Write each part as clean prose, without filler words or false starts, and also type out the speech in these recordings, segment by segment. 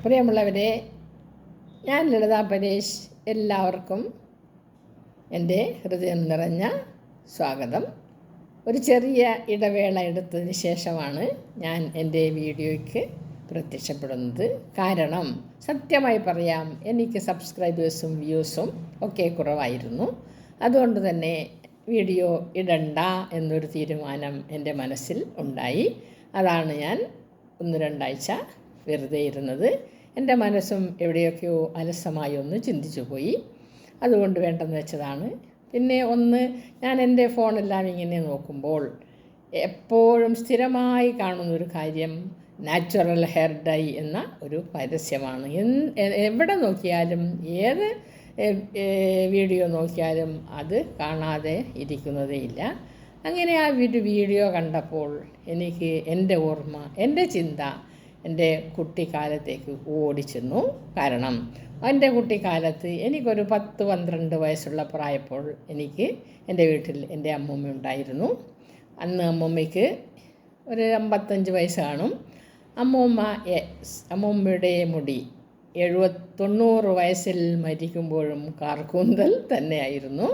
പ്രിയമുള്ളവരെ, ഞാൻ ലളിത പരേഷ്. എല്ലാവർക്കും എൻ്റെ ഹൃദയം നിറഞ്ഞ സ്വാഗതം. ഒരു ചെറിയ ഇടവേള എടുത്തതിന് ശേഷമാണ് ഞാൻ എൻ്റെ വീഡിയോയ്ക്ക് പ്രത്യക്ഷപ്പെടുന്നത്. കാരണം സത്യമായി പറയാം, എനിക്ക് സബ്സ്ക്രൈബേഴ്സും വ്യൂസും ഒക്കെ കുറവായിരുന്നു. അതുകൊണ്ട് തന്നെ വീഡിയോ ഇടണ്ട എന്നൊരു തീരുമാനം എൻ്റെ മനസ്സിൽ ഉണ്ടായി. അതാണ് ഞാൻ 1-2 ആഴ്ച വെറുതെ ഇരുന്നത്. എൻ്റെ മനസ്സും എവിടെയൊക്കെയോ അലസമായി ഒന്ന് ചിന്തിച്ചു പോയി. അതുകൊണ്ട് വേണ്ടെന്ന് വെച്ചതാണ്. പിന്നെ ഞാൻ എൻ്റെ ഫോണെല്ലാം ഇങ്ങനെ നോക്കുമ്പോൾ എപ്പോഴും സ്ഥിരമായി കാണുന്നൊരു കാര്യം നാച്ചുറൽ ഹെയർ ഡൈ എന്ന ഒരു പരസ്യമാണ്. എവിടെ നോക്കിയാലും ഏത് വീഡിയോ നോക്കിയാലും അത് കാണാതെ ഇരിക്കുന്നതേയില്ല. അങ്ങനെ ആ വീഡിയോ കണ്ടപ്പോൾ എനിക്ക് എൻ്റെ ഓർമ്മ, എൻ്റെ ചിന്ത എൻ്റെ കുട്ടിക്കാലത്തേക്ക് ഓടിച്ചെന്നു. കാരണം എൻ്റെ കുട്ടിക്കാലത്ത് എനിക്കൊരു 10-12 വയസ്സുള്ള പ്രായപ്പോൾ എനിക്ക് എൻ്റെ വീട്ടിൽ എൻ്റെ അമ്മൂമ്മ ഉണ്ടായിരുന്നു. അന്ന് അമ്മൂമ്മയ്ക്ക് ഒരു 55 വയസ്സ് കാണും. അമ്മൂമ്മയുടെ മുടി 90 വയസ്സിൽ മരിക്കുമ്പോഴും കാർക്കൂന്തൽ തന്നെയായിരുന്നു.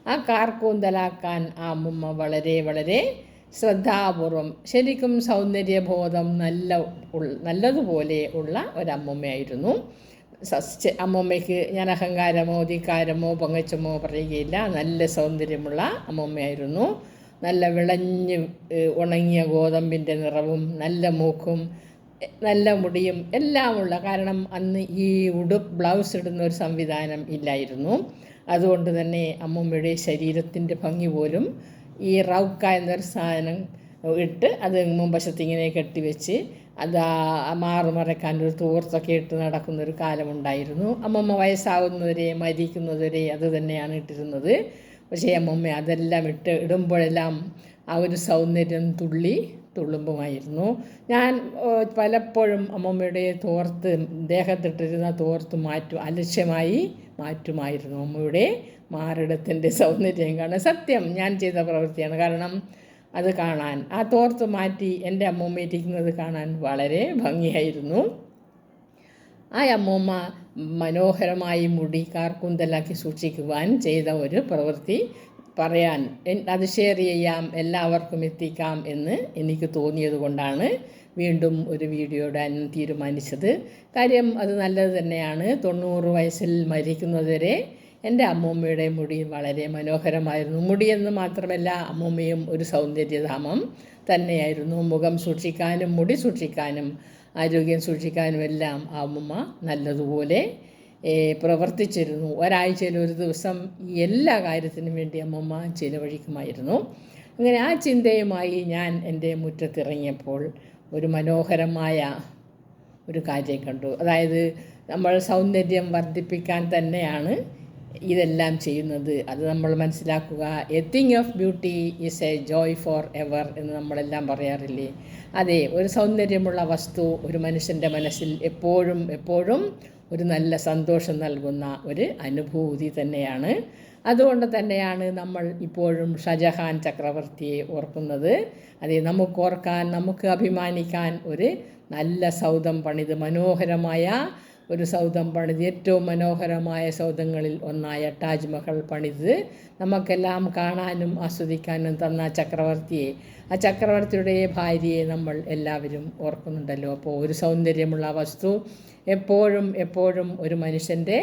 ആ കാർക്കൂന്തലാക്കാൻ ആ അമ്മൂമ്മ വളരെ വളരെ ശ്രദ്ധാപൂർവം, ശരിക്കും സൗന്ദര്യബോധം നല്ലതുപോലെ ഉള്ള ഒരമ്മൂമ്മയായിരുന്നു. അമ്മൂമ്മയ്ക്ക് ഞാൻ അഹങ്കാരമോ ധിക്കാരമോ പൊങ്ങച്ചമോ പറയുകയില്ല. നല്ല സൗന്ദര്യമുള്ള അമ്മൂമ്മയായിരുന്നു. നല്ല വിളഞ്ഞ് ഉണങ്ങിയ ഗോതമ്പിൻ്റെ നിറവും നല്ല മൂക്കും നല്ല മുടിയും എല്ലാമുള്ള, കാരണം അന്ന് ഈ ബ്ലൗസ് ഇടുന്ന ഒരു സംവിധാനം ഇല്ലായിരുന്നു. അതുകൊണ്ട് തന്നെ അമ്മൂമ്മയുടെ ശരീരത്തിൻ്റെ ഭംഗി പോലും ഈ റൗക്ക എന്നൊരു സാധനം ഇട്ട് അത് മുമ്പശത്ത് ഇങ്ങനെ കെട്ടിവെച്ച് അത് മാറുമറക്കാൻ ഒരു തോർത്തൊക്കെ ഇട്ട് നടക്കുന്നൊരു കാലമുണ്ടായിരുന്നു. അമ്മമ്മ വയസ്സാകുന്നവരെ മരിക്കുന്നവരെ അത് തന്നെയാണ് ഇട്ടിരുന്നത്. പക്ഷേ അമ്മമ്മ അതെല്ലാം ഇടുമ്പോഴെല്ലാം ആ ഒരു സൗന്ദര്യം തുള്ളുമ്പുമായിരുന്നു. ഞാൻ പലപ്പോഴും അമ്മമ്മയുടെ തോർത്ത്, ദേഹത്തിട്ടിരുന്ന തോർത്ത് അലക്ഷ്യമായി മാറ്റുമായിരുന്നു. അമ്മയുടെ മാറിടത്തിൻ്റെ സൗന്ദര്യം കാണാൻ സത്യം ഞാൻ ചെയ്ത പ്രവൃത്തിയാണ്. കാരണം അത് കാണാൻ, ആ തോർത്ത് മാറ്റി എൻ്റെ അമ്മൂമ്മ ഇരിക്കുന്നത് കാണാൻ വളരെ ഭംഗിയായിരുന്നു. ആ അമ്മൂമ്മ മനോഹരമായി മുടി കാർക്കൂന്തലാക്കി സൂക്ഷിക്കുവാൻ ചെയ്ത ഒരു പ്രവൃത്തി പറയാൻ, അത് ഷെയർ ചെയ്യാം, എല്ലാവർക്കും എത്തിക്കാം എന്ന് എനിക്ക് തോന്നിയത് കൊണ്ടാണ് വീണ്ടും ഒരു വീഡിയോ ഇടാൻ തീരുമാനിച്ചത്. കാര്യം അത് നല്ലത് തന്നെയാണ്. 90 വയസ്സിൽ മരിക്കുന്നതുവരെ എൻ്റെ അമ്മൂമ്മയുടെ മുടി വളരെ മനോഹരമായിരുന്നു. മുടിയെന്ന് മാത്രമല്ല, അമ്മൂമ്മയും ഒരു സൗന്ദര്യധാമം തന്നെയായിരുന്നു. മുഖം സൂക്ഷിക്കാനും മുടി സൂക്ഷിക്കാനും ആരോഗ്യം സൂക്ഷിക്കാനും എല്ലാം ആ അമ്മൂമ്മ നല്ലതുപോലെ പ്രവർത്തിച്ചിരുന്നു. ഒരാഴ്ചയിൽ ഒരു ദിവസം എല്ലാ കാര്യത്തിനും വേണ്ടി അമ്മൂമ്മ ചിലവഴിക്കുമായിരുന്നു. അങ്ങനെ ആ ചിന്തയുമായി ഞാൻ എൻ്റെ മുറ്റത്തിറങ്ങിയപ്പോൾ ഒരു മനോഹരമായ ഒരു കാര്യം കണ്ടു. അതായത് നമ്മൾ സൗന്ദര്യം വർദ്ധിപ്പിക്കാൻ തന്നെയാണ് ഇതെല്ലാം ചെയ്യുന്നത്. അത് നമ്മൾ മനസ്സിലാക്കുക. A thing of beauty is A Joy for ever എന്ന് നമ്മളെല്ലാം പറയാറില്ലേ? അതെ, ഒരു സൗന്ദര്യമുള്ള വസ്തു ഒരു മനുഷ്യൻ്റെ മനസ്സിൽ എപ്പോഴും എപ്പോഴും ഒരു നല്ല സന്തോഷം നൽകുന്ന ഒരു അനുഭൂതി തന്നെയാണ്. അതുകൊണ്ട് തന്നെയാണ് നമ്മൾ ഇപ്പോഴും ഷാജഹാൻ ചക്രവർത്തിയെ ഓർക്കുന്നത്. അതെ, നമുക്ക് ഓർക്കാൻ, നമുക്ക് അഭിമാനിക്കാൻ ഒരു നല്ല സൗധം പണിത്, മനോഹരമായ ഒരു സൗധം പണിത്, ഏറ്റവും മനോഹരമായ സൗധങ്ങളിൽ ഒന്നായ താജ്മഹൽ പണിത് നമുക്കെല്ലാം കാണാനും ആസ്വദിക്കാനും തന്ന ചക്രവർത്തിയെ, ആ ചക്രവർത്തിയുടെ ഭാര്യയെ നമ്മൾ എല്ലാവരും ഓർക്കുന്നുണ്ടല്ലോ. അപ്പോൾ ഒരു സൗന്ദര്യമുള്ള വസ്തു എപ്പോഴും എപ്പോഴും ഒരു മനുഷ്യൻ്റെ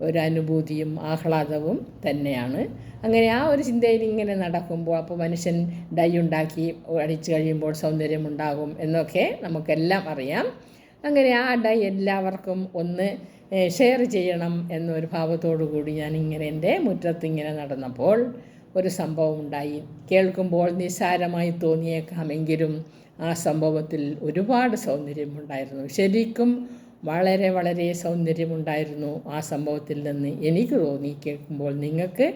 ഒരു അനുഭൂതിയും ആഹ്ലാദവും തന്നെയാണ്. അങ്ങനെ ആ ഒരു ചിന്തയിൽ ഇങ്ങനെ നടക്കുമ്പോൾ, അപ്പോൾ മനുഷ്യൻ ഡൈ ഉണ്ടാക്കി അടിച്ചു കഴിയുമ്പോൾ സൗന്ദര്യമുണ്ടാകും എന്നൊക്കെ നമുക്കെല്ലാം അറിയാം. അങ്ങനെ ആ ഡൈ എല്ലാവർക്കും ഷെയർ ചെയ്യണം എന്നൊരു ഭാവത്തോടു കൂടി ഞാനിങ്ങനെ എൻ്റെ മുറ്റത്തിങ്ങനെ നടന്നപ്പോൾ ഒരു സംഭവം ഉണ്ടായി. കേൾക്കുമ്പോൾ നിസ്സാരമായി തോന്നിയേക്കാമെങ്കിലും ആ സംഭവത്തിൽ ഒരുപാട് സൗന്ദര്യമുണ്ടായിരുന്നു. ശരിക്കും വളരെ വളരെ സൗന്ദര്യമുണ്ടായിരുന്നു ആ സംഭവത്തിൽ നിന്ന് എനിക്ക് തോന്നി. കേൾക്കുമ്പോൾ നിങ്ങൾക്ക്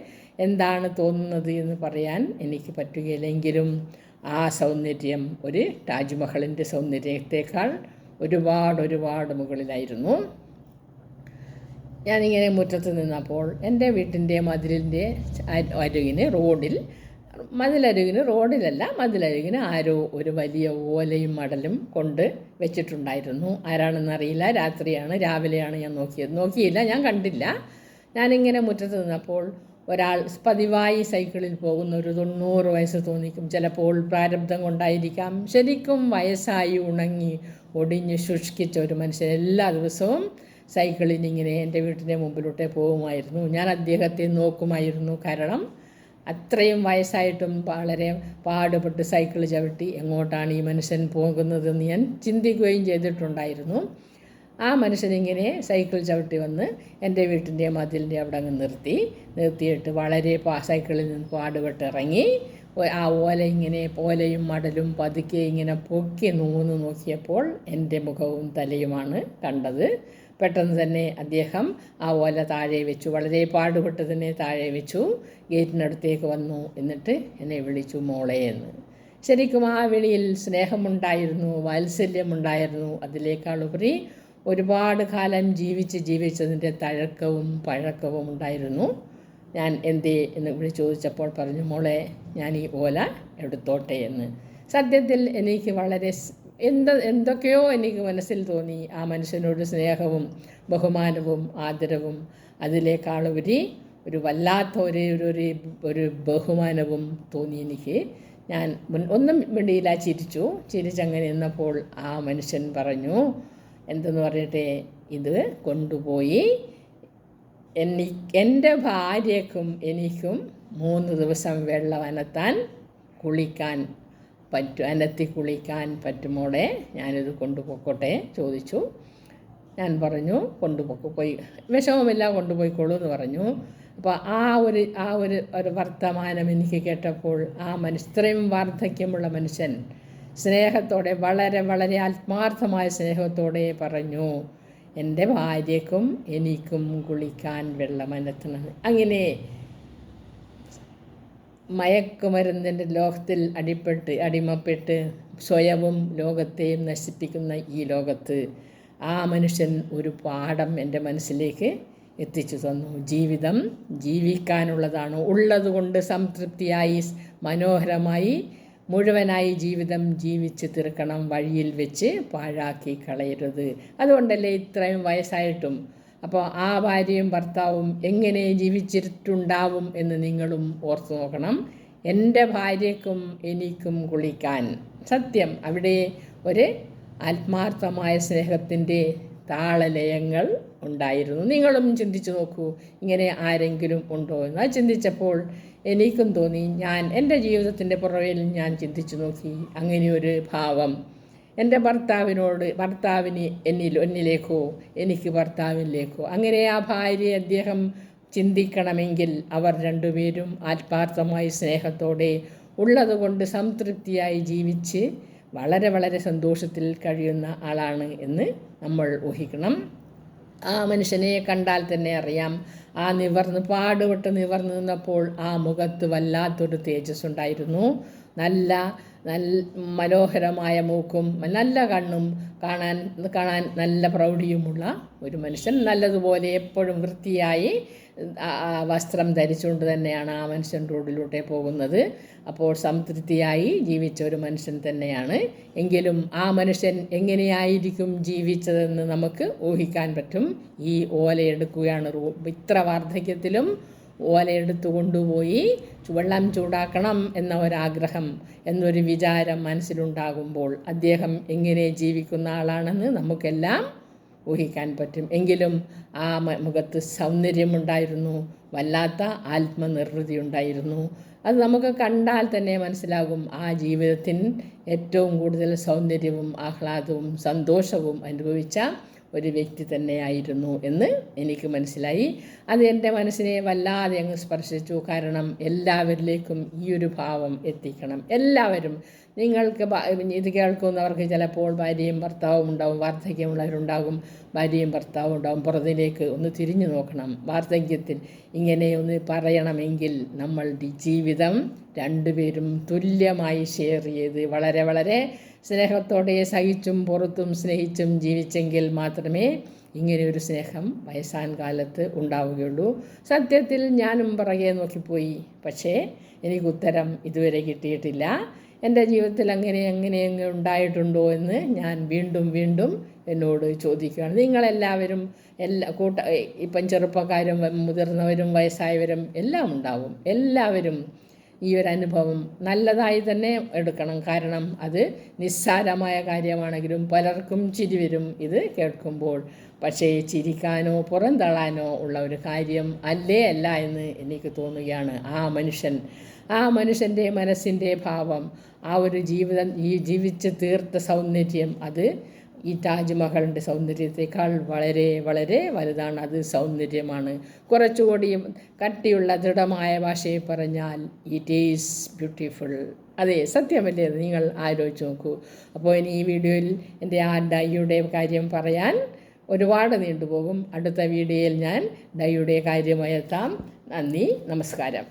എന്താണ് തോന്നുന്നത് എന്ന് പറയാൻ എനിക്ക് പറ്റുകയില്ലെങ്കിലും ആ സൗന്ദര്യം ഒരു താജ്മഹലിൻ്റെ സൗന്ദര്യത്തെക്കാൾ ഒരുപാട് മുകളിലായിരുന്നു. ഞാനിങ്ങനെ മുറ്റത്ത് നിന്നപ്പോൾ എൻ്റെ വീട്ടിൻ്റെ മതിലിൻ്റെ അരികിന് മതിലരികിന്, റോഡിലല്ല, മതിലരികിന് ആരോ ഒരു വലിയ ഓലയും മടലും കൊണ്ട് വെച്ചിട്ടുണ്ടായിരുന്നു. ആരാണെന്നറിയില്ല. രാത്രിയാണ്, രാവിലെയാണ് ഞാൻ നോക്കിയില്ല, ഞാൻ കണ്ടില്ല. ഞാനിങ്ങനെ മുറ്റത്ത് നിന്നപ്പോൾ ഒരാൾ പതിവായി സൈക്കിളിൽ പോകുന്ന ഒരു 90 വയസ്സ് തോന്നിക്കും. ചിലപ്പോൾ പ്രാരബ്ധം കൊണ്ടായിരിക്കാം. ശരിക്കും വയസ്സായി ഉണങ്ങി ഒടിഞ്ഞ് ശുഷ്കിച്ച ഒരു മനുഷ്യൻ എല്ലാ ദിവസവും സൈക്കിളിൽ ഇങ്ങനെ എൻ്റെ വീട്ടിൻ്റെ മുമ്പിലോട്ടേ പോകുമായിരുന്നു. ഞാൻ അദ്ദേഹത്തെ നോക്കുമായിരുന്നു. കാരണം അത്രയും വയസ്സായിട്ടും വളരെ പാടുപെട്ട് സൈക്കിൾ ചവിട്ടി എങ്ങോട്ടാണ് ഈ മനുഷ്യൻ പോകുന്നതെന്ന് ഞാൻ ചിന്തിക്കുകയും ചെയ്തിട്ടുണ്ടായിരുന്നു. ആ മനുഷ്യനിങ്ങനെ സൈക്കിൾ ചവിട്ടി വന്ന് എൻ്റെ വീട്ടിൻ്റെ മതിലിൻ്റെ അവിടെ അങ്ങ് നിർത്തിയിട്ട് വളരെ സൈക്കിളിൽ നിന്ന് പാടുപെട്ട് ഇറങ്ങി ആ ഓലയും മടലും പതുക്കെ ഇങ്ങനെ പൊക്കി നോക്കിയപ്പോൾ എൻ്റെ മുഖവും തലയുമാണ് കണ്ടത്. പെട്ടെന്ന് തന്നെ അദ്ദേഹം ആ ഓല താഴെ വെച്ചു, വളരെ പാടുപെട്ട് തന്നെ താഴെ വെച്ചു. ഗേറ്റിനടുത്തേക്ക് വന്നു. എന്നിട്ട് എന്നെ വിളിച്ചു മോളെ എന്ന്. ശരിക്കും ആ വിളിയിൽ സ്നേഹമുണ്ടായിരുന്നു, വാത്സല്യമുണ്ടായിരുന്നു. അതിലേക്കാളുപരി ഒരുപാട് കാലം ജീവിച്ചതിൻ്റെ തഴക്കവും പഴക്കവും ഉണ്ടായിരുന്നു. ഞാൻ എന്തേ എന്ന് ചോദിച്ചപ്പോൾ പറഞ്ഞു, മോളെ ഞാൻ ഈ ഓല എടുത്തോട്ടെ എന്ന്. സത്യത്തിൽ എനിക്ക് വളരെ എന്തൊക്കെയോ എനിക്ക് മനസ്സിൽ തോന്നി. ആ മനുഷ്യനോട് സ്നേഹവും ബഹുമാനവും ആദരവും അതിലേക്കാളുപരി ഒരു വല്ലാത്ത ഒരു ബഹുമാനവും തോന്നി എനിക്ക്. ഞാൻ ഒന്നും മിണ്ടിയില്ല, ചിരിച്ചങ്ങനെ നിന്നപ്പോൾ ആ മനുഷ്യൻ പറഞ്ഞു, എന്തെന്ന് പറയട്ടെ, ഇത് കൊണ്ടുപോയി എൻ്റെ ഭാര്യയ്ക്കും എനിക്കും 3 ദിവസം വെള്ളം അനത്തി കുളിക്കാൻ പറ്റുമോടെ, ഞാനിത് കൊണ്ടുപോയിക്കോട്ടെ ചോദിച്ചു. ഞാൻ പറഞ്ഞു പോയി വിഷമമില്ല, കൊണ്ടുപോയിക്കോളൂ എന്ന് പറഞ്ഞു. അപ്പോൾ ആ ഒരു വർത്തമാനം എനിക്ക് കേട്ടപ്പോൾ ഇത്രയും വാർദ്ധക്യമുള്ള മനുഷ്യൻ സ്നേഹത്തോടെ, വളരെ വളരെ ആത്മാർത്ഥമായ സ്നേഹത്തോടെ പറഞ്ഞു, എൻ്റെ ഭാര്യയ്ക്കും എനിക്കും കുളിക്കാൻ വെള്ളം അനത്തണം. അങ്ങനെ മയക്കുമരുന്നിൻ്റെ ലോകത്തിൽ അടിമപ്പെട്ട് സ്വയവും ലോകത്തെയും നശിപ്പിക്കുന്ന ഈ ലോകത്ത് ആ മനുഷ്യൻ ഒരു പാഠം എൻ്റെ മനസ്സിലേക്ക് എത്തിച്ചു തന്നു. ജീവിതം ജീവിക്കാനുള്ളതാണ്. ഉള്ളതുകൊണ്ട് സംതൃപ്തിയായി മനോഹരമായി മുഴുവനായി ജീവിതം ജീവിച്ച് തീർക്കണം. വഴിയിൽ വെച്ച് പാഴാക്കി കളയരുത്. അതുകൊണ്ടല്ലേ ഇത്രയും വയസ്സായിട്ടും അപ്പോൾ ആ ഭാര്യയും ഭർത്താവും എങ്ങനെ ജീവിച്ചിട്ടുണ്ടാവും എന്ന് നിങ്ങളും ഓർത്തു നോക്കണം. എൻ്റെ ഭാര്യയ്ക്കും എനിക്കും കുളിക്കാൻ, സത്യം അവിടെ ഒരു ആത്മാർത്ഥമായ സ്നേഹത്തിൻ്റെ താളലയങ്ങൾ ഉണ്ടായിരുന്നു. നിങ്ങളും ചിന്തിച്ചു നോക്കൂ, ഇങ്ങനെ ആരെങ്കിലും ഉണ്ടോ എന്ന്. ചിന്തിച്ചപ്പോൾ എനിക്കും തോന്നി, എൻ്റെ ജീവിതത്തിൻ്റെ പുറകിൽ ഞാൻ ചിന്തിച്ചു നോക്കി, അങ്ങനെയൊരു ഭാവം എൻ്റെ ഭർത്താവിന് എന്നിലേക്കോ എനിക്ക് ഭർത്താവിനിലേക്കോ, അങ്ങനെ ആ ഭാര്യയെ അദ്ദേഹം ചിന്തിക്കണമെങ്കിൽ അവർ രണ്ടുപേരും ആത്മാർത്ഥമായി സ്നേഹത്തോടെ ഉള്ളതുകൊണ്ട് സംതൃപ്തിയായി ജീവിച്ച് വളരെ വളരെ സന്തോഷത്തിൽ കഴിയുന്ന ആളാണ് എന്ന് നമ്മൾ ഊഹിക്കണം. ആ മനുഷ്യനെ കണ്ടാൽ തന്നെ അറിയാം. ആ പാടുപെട്ട് നിവർന്ന് നിന്നപ്പോൾ ആ മുഖത്ത് വല്ലാത്തൊരു തേജസ് ഉണ്ടായിരുന്നു. നല്ല മനോഹരമായ മൂക്കും നല്ല കണ്ണും, കാണാൻ നല്ല പ്രൗഢിയുമുള്ള ഒരു മനുഷ്യൻ. നല്ലതുപോലെ എപ്പോഴും വൃത്തിയായി വസ്ത്രം ധരിച്ചുകൊണ്ട് തന്നെയാണ് ആ മനുഷ്യൻ റോഡിലൂടെ പോകുന്നത്. അപ്പോൾ സംതൃപ്തിയായി ജീവിച്ച ഒരു മനുഷ്യൻ തന്നെയാണ്. എങ്കിലും ആ മനുഷ്യൻ എങ്ങനെയായിരിക്കും ജീവിച്ചതെന്ന് നമുക്ക് ഊഹിക്കാൻ പറ്റും. ഈ ഓലയെടുക്കുകയാണ്, ഇത്ര വാർദ്ധക്യത്തിലും ഓലയെടുത്തു കൊണ്ടുപോയി വെള്ളം ചൂടാക്കണം എന്ന ഒരാഗ്രഹം, എന്നൊരു വിചാരം മനസ്സിലുണ്ടാകുമ്പോൾ അദ്ദേഹം എങ്ങനെ ജീവിക്കുന്ന ആളാണെന്ന് നമുക്കെല്ലാം ഊഹിക്കാൻ പറ്റും. എങ്കിലും ആ മുഖത്ത് സൗന്ദര്യമുണ്ടായിരുന്നു, വല്ലാത്ത ആത്മനിർവൃതി ഉണ്ടായിരുന്നു. അത് നമുക്ക് കണ്ടാൽ തന്നെ മനസ്സിലാകും. ആ ജീവിതത്തിന് ഏറ്റവും കൂടുതൽ സൗന്ദര്യവും ആഹ്ലാദവും സന്തോഷവും അനുഭവിച്ച ഒരു വ്യക്തി തന്നെയായിരുന്നു എന്ന് എനിക്ക് മനസ്സിലായി. അത് എൻ്റെ മനസ്സിനെ വല്ലാതെ അങ്ങ് സ്പർശിച്ചു. കാരണം എല്ലാവരിലേക്കും ഈ ഒരു ഭാവം എത്തിക്കണം. എല്ലാവരും നിങ്ങൾക്ക് ഇത് കേൾക്കുന്നവർക്ക് ചിലപ്പോൾ ഭാര്യയും ഭർത്താവും ഉണ്ടാവും, വാർദ്ധക്യമുള്ളവരുണ്ടാകും, ഭാര്യയും ഭർത്താവും ഉണ്ടാവും. പുറത്തിലേക്ക് ഒന്ന് തിരിഞ്ഞു നോക്കണം. വാർദ്ധക്യത്തിൽ ഇങ്ങനെ ഒന്ന് പറയണമെങ്കിൽ നമ്മളുടെ ജീവിതം രണ്ടുപേരും തുല്യമായി ഷെയർ ചെയ്ത് വളരെ വളരെ സ്നേഹത്തോടെ സഹിച്ചും പുറത്തും സ്നേഹിച്ചും ജീവിച്ചെങ്കിൽ മാത്രമേ ഇങ്ങനെയൊരു സ്നേഹം വയസ്സാൻ കാലത്ത് ഉണ്ടാവുകയുള്ളൂ. സത്യത്തിൽ ഞാനും പുറകെ നോക്കിപ്പോയി, പക്ഷേ എനിക്ക് ഉത്തരം ഇതുവരെ കിട്ടിയിട്ടില്ല. എൻ്റെ ജീവിതത്തിൽ അങ്ങനെ ഉണ്ടായിട്ടുണ്ടോ എന്ന് ഞാൻ വീണ്ടും വീണ്ടും എന്നോട് ചോദിക്കുകയാണ്. നിങ്ങളെല്ലാവരും ഇപ്പം ചെറുപ്പക്കാരും മുതിർന്നവരും വയസ്സായവരും എല്ലാം ഉണ്ടാവും. എല്ലാവരും ഈ ഒരു അനുഭവം നല്ലതായി തന്നെ എടുക്കണം. കാരണം അത് നിസ്സാരമായ കാര്യമാണെങ്കിലും പലർക്കും ചിരി വരും ഇത് കേൾക്കുമ്പോൾ. പക്ഷേ ചിരിക്കാനോ പുറന്തള്ളാനോ ഉള്ള ഒരു കാര്യം അല്ല എന്ന് എനിക്ക് തോന്നുകയാണ്. ആ മനുഷ്യൻ്റെ മനസ്സിൻ്റെ ഭാവം, ആ ഒരു ജീവിച്ച് തീർത്ത സൗന്ദര്യം, അത് ഈ താജ്മഹലിൻ്റെ സൗന്ദര്യത്തെക്കാൾ വളരെ വളരെ വലുതാണ്. അത് സൗന്ദര്യമാണ്. കുറച്ചുകൂടി കട്ടിയുള്ള ദൃഢമായ ഭാഷയിൽ പറഞ്ഞാൽ ഇറ്റ് ഈസ് ബ്യൂട്ടിഫുൾ. അതെ, സത്യമല്ലേ? അത് നിങ്ങൾ ആലോചിച്ച് നോക്കൂ. അപ്പോൾ ഇനി ഈ വീഡിയോയിൽ എൻ്റെ ആ ഡൈയുടെ കാര്യം പറയാൻ ഒരുപാട് നീണ്ടുപോകും. അടുത്ത വീഡിയോയിൽ ഞാൻ ഡൈയുടെ കാര്യമായി എത്താം. നന്ദി, നമസ്കാരം.